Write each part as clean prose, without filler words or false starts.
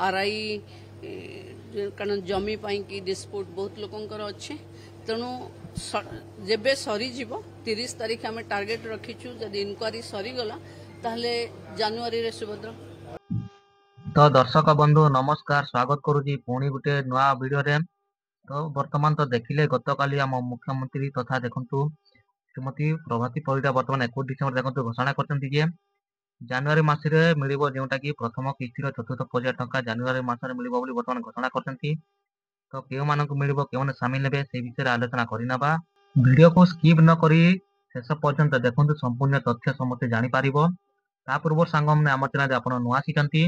RI कारण जमी कि डिस्प्यूट बहुत लोकंकर अच्छे तेणु जेबे सरीज 30 तारीख आम टार्गेट रखीचु जदि इनक्वारी सरीगला ताहले जानुआरी रे सुभद्रा। तो दर्शक बंधु नमस्कार, स्वागत करुच्ची पुणी गोटे नुआ वीडियो रे। तो वर्तमान तो देखिले गतकाली आम मुख्यमंत्री तथा देखंतु श्रीमती प्रभाती परिडा वर्तमान 21 डिसेम्बर देखंतु घोषणा करछन्ती जे जानुआरी मासरे मिलिबो जेउटा कि प्रथम किस्तीर चतुर्थ पर्याय टंका जानुआरी मासरे मिलिबो बोली वर्तमान घोषणा करछन्ती। तो केउ मानकु मिलिबो केउने शामिल हेबे से विषय आलोचना करिनाबा। वीडियो को स्किप न करी शेष पर्यंत देखंतु संपूर्ण तथ्य समस्त जानि पारिबो। ता पूर्व सांगम ने आम चैनल आपण नुआ सिकंती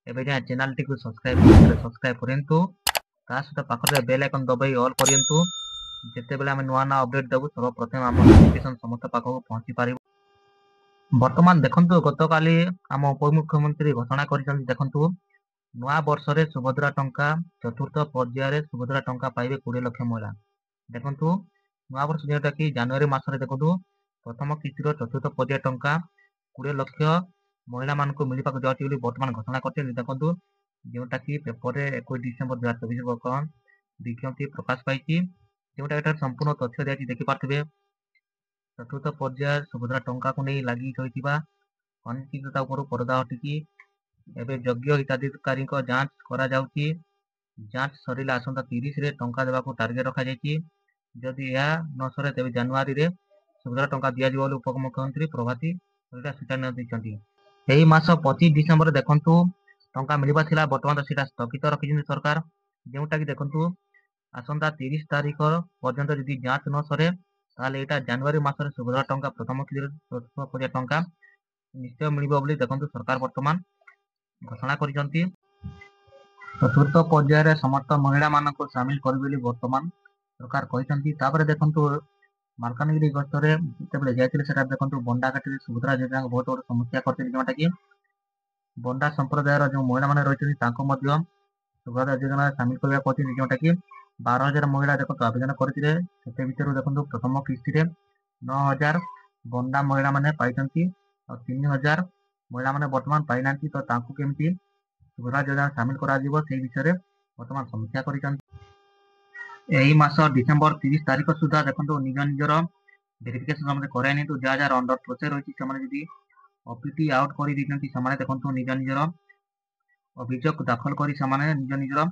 एबे जाय चैनल टी को सब्सक्राइब करंतु ता सहित पाखरे बेल आइकन दबाई ऑल करंतु जेते बेले हम नुआ ना अपडेट देबु सर्वप्रथम आम नोटिफिकेशन समस्त पाखको पहुंची पारिबो। वर्तमान देखंतु गतकाली आम उपमुख्यमंत्री घोषणा करिसंती देखंतु नुआ वर्ष रे सुभद्रा टंका चतुर्थ पर्याय रे सुभद्रा टंका पाइबे 20 लाख महिला। देखंतु नुआ वर्ष जेटा कि जनवरी मास रे देखंतु प्रथम किस्तीर चतुर्थ पर्याय टंका 20 लाख महिला मानक मिलवा जाऊँगी बोली वर्तमान घोषणा करते। देखंतु जोटा कि पेपर रे 21 डिसेम्बर 2024 वर्तमान विज्ञप्ति प्रकाश पाई जोटा एटार संपूर्ण तथ्य दिया देखि पार्थिबे। चतुर्थ पर्याय सुभद्रा टंका को नहीं लगी रही अनिश्चितता उपर पर्दा हटिकी एवं योग्य हिताधिकारी जांच करा जाउची। जांच सरिला आसंता 30 रे टंका देवाको टार्गेट रखा जायछि। जदि यह न सरे तेबे जनवरी रे सुभद्रा टंका दिया जिवो बोली उपमुख्यमंत्री प्रभाती परिडा सूचना दैछन्ती। एही मास 25 डिसेम्बर देखंतु टंका मिलवा थिला वर्तमान सेटा स्थगित रखिछन्ती सरकार। जेउटा कि देखंतु आसंता 30 तारीख पर्यंत जदि जांच न सरे ताले एटा जनवरी मासरे सुभद्रा टंका प्रथम किस्ती टंका निश्चय मिलिबो बोली देखंतु सरकार वर्तमान घोषणा करिसंती। चतुर्थ पर्याय रे समस्त महिला मानक शामिल करबे बोली वर्तमान सरकार कहिसंती। तापरे देखंतु मालकानगिरी गस्तरे जेतेबेले जायतिले सेटा देखंतु बंडाघाटी सुभद्रा योजना बहुत बड़ समस्या करते जोटा कि बंडा संप्रदायर जो महिला माने रहिसंती तांको मध्य सुभद्रा योजना शामिल करबा कहते जोटा कि 12,000 महिला देखो आवेदन करथिले सेते भितरु देखंतु प्रथम किस्ती रे 9,000 बंडा महिला माने पाइसंती और 3,000 महिला माने वर्तमान पाइनांती। तो तांको केमती सुभद्रा योजना शामिल करा जिवो से विषय रे वर्तमान समीक्षा करिसंती। एही मास डिसेम्बर 30 तारीख सुधा देखंतु निज निजर वेरिफिकेशन हमरे कराइ नै। तो जा अंडर प्रोसेस रहिछि समाने जदि ओपीटी आउट करि दिसंती समाने देखंतु निज निजर अभियोग दाखल करी समाने निज निजर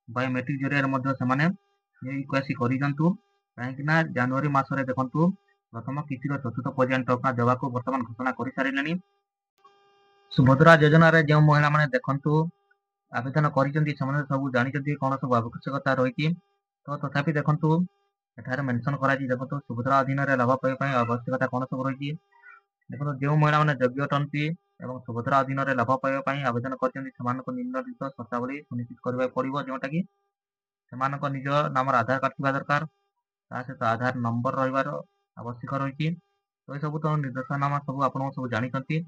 बायोमेट्रिक जरिया मध्ये समाने रिक्वेस्ट करिसंतु काहेकि ना जनवरी मासरे देखंतु प्रथम किस्तीर चतुर्थ पर्याय टंका देवाको वर्तमान घोषणा करि सारिलेनी। सुभद्रा योजना रे जो महिला माने देखंतु आवेदन करिसंती समाने सब जानिसंती कोन सब आवश्यकता रहिछि। तो तथापि देखंतु एठारे मेंशन कराछि देखंतु सुभद्रा अधीन रे लाभ पाइ पई आवश्यकता कोन सब रहिछि। देखंतु जो महिला माने योग्य अटंती एवं सुभद्रा अधीन रे लाभ पाइ पई आवेदन करिसंती समानको निम्नलिखित शर्तावली सुनिश्चित करबा पड़िबो जोटा कि समानको निज नाम आधार कार्ड थिबा दरकार ता सहित आधार नंबर रहिबार आवश्यक रहिछि। तो ए सब तो निर्देशनामा सब आपण सब जानिसंती।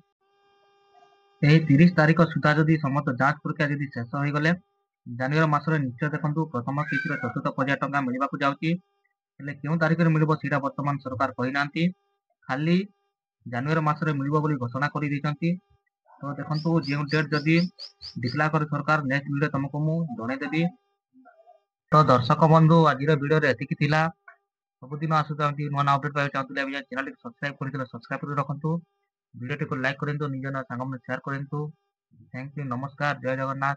एही 30 तारीख सुधा जदि समस्त जांच प्रक्रिया जदि शेष होई गले जनवरी मासरे निश्चय देखंतु प्रथम किस्तीर चतुर्थ पर्याय टंका मिलवाकू जाउची। हेले केउ तारीख रे मिलिबो सेटा वर्तमान सरकार कहि नांती, खाली जनवरी मासरे मिलिबो बोली घोषणा करि दैछंती। तो देखंतु जे डेट जदि डिक्लेयर करे सरकार नेक्स्ट वीडियो तुमको मु जणे देबी। तो दर्शक बंधु आज वीडियो रे एतिकी थिला। सबुदिन आसुतांती नुआ अपडेट पाइ चाहतुले अभी चैनल को सब्सक्राइब करितले सब्सक्राइब कर रखंतु। वीडियो को लाइक करंतु निज सांगम शेयर करंतु। थैंक यू, नमस्कार, जय जगन्नाथ।